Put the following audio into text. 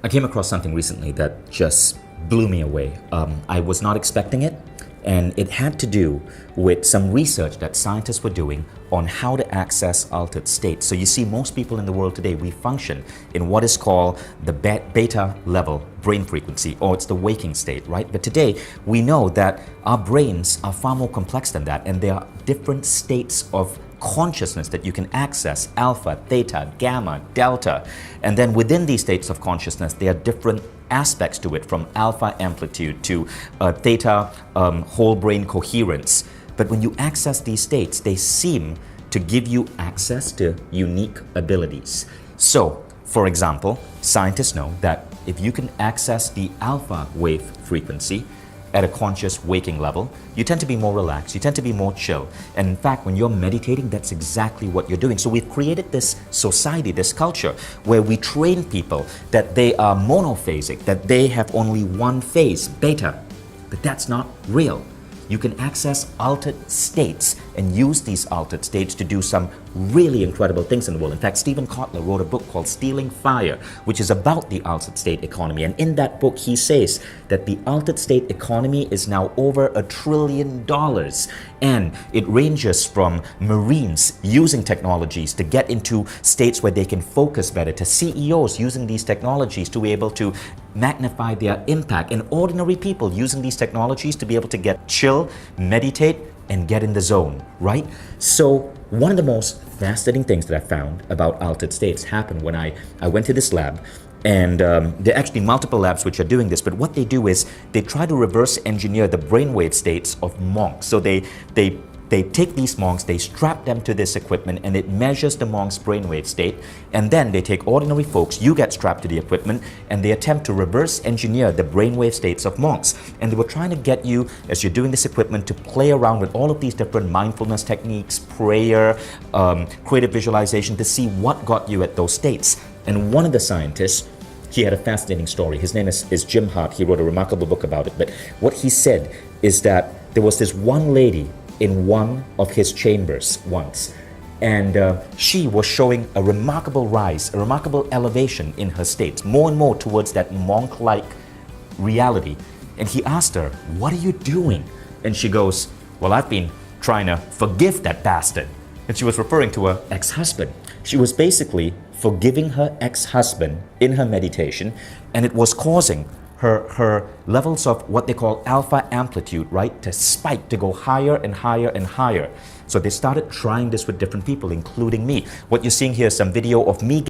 I came across something recently that just blew me away. I was not expecting it, and it had to do with some research that scientists were doing on how to access altered states. So you see, most people in the world today, we function in what is called the beta level brain frequency, or it's the waking state, right? But today, we know that our brains are far more complex than that, and there are different states of consciousness that you can access: alpha, theta, gamma, delta. And then within these states of consciousness, there are different aspects to it, from alpha amplitude to theta whole brain coherence. But when you access these states, they seem to give you access to unique abilities. So, for example, scientists know that if you can access the alpha wave frequency at a conscious waking level, you tend to be more relaxed, you tend to be more chill. And in fact, when you're meditating, that's exactly what you're doing. So we've created this society, this culture, where we train people that they are monophasic, that they have only one phase, beta. But that's not real. You can access altered states and use these altered states to do some really incredible things in the world. In fact, Stephen Kotler wrote a book called Stealing Fire, which is about the altered state economy. And in that book, he says that the altered state economy is now over $1 trillion. And it ranges from Marines using technologies to get into states where they can focus better, to CEOs using these technologies to be able to magnify their impact, and ordinary people using these technologies to be able to get chill, meditate, and get in the zone, right? So one of the most fascinating things that I found about altered states happened when I went to this lab. And there are actually multiple labs which are doing this, but what they do is they try to reverse engineer the brainwave states of monks. So they take these monks, they strap them to this equipment, and it measures the monk's brainwave state. And then they take ordinary folks, you get strapped to the equipment, and they attempt to reverse engineer the brainwave states of monks. And they were trying to get you, as you're doing this equipment, to play around with all of these different mindfulness techniques, prayer, creative visualization, to see what got you at those states. And one of the scientists, he had a fascinating story. His name is Jim Hart. He wrote a remarkable book about it. But what he said is that there was this one lady in one of his chambers once, and she was showing a remarkable rise, a remarkable elevation in her state, more and more towards that monk-like reality. And he asked her, "What are you doing?" And she goes, "Well, I've been trying to forgive that bastard." And she was referring to her ex-husband. She was basically forgiving her ex-husband in her meditation, and it was causing her levels of what they call alpha amplitude, right, to spike, to go higher and higher and higher. So they started trying this with different people, including me. What you're seeing here is some video of me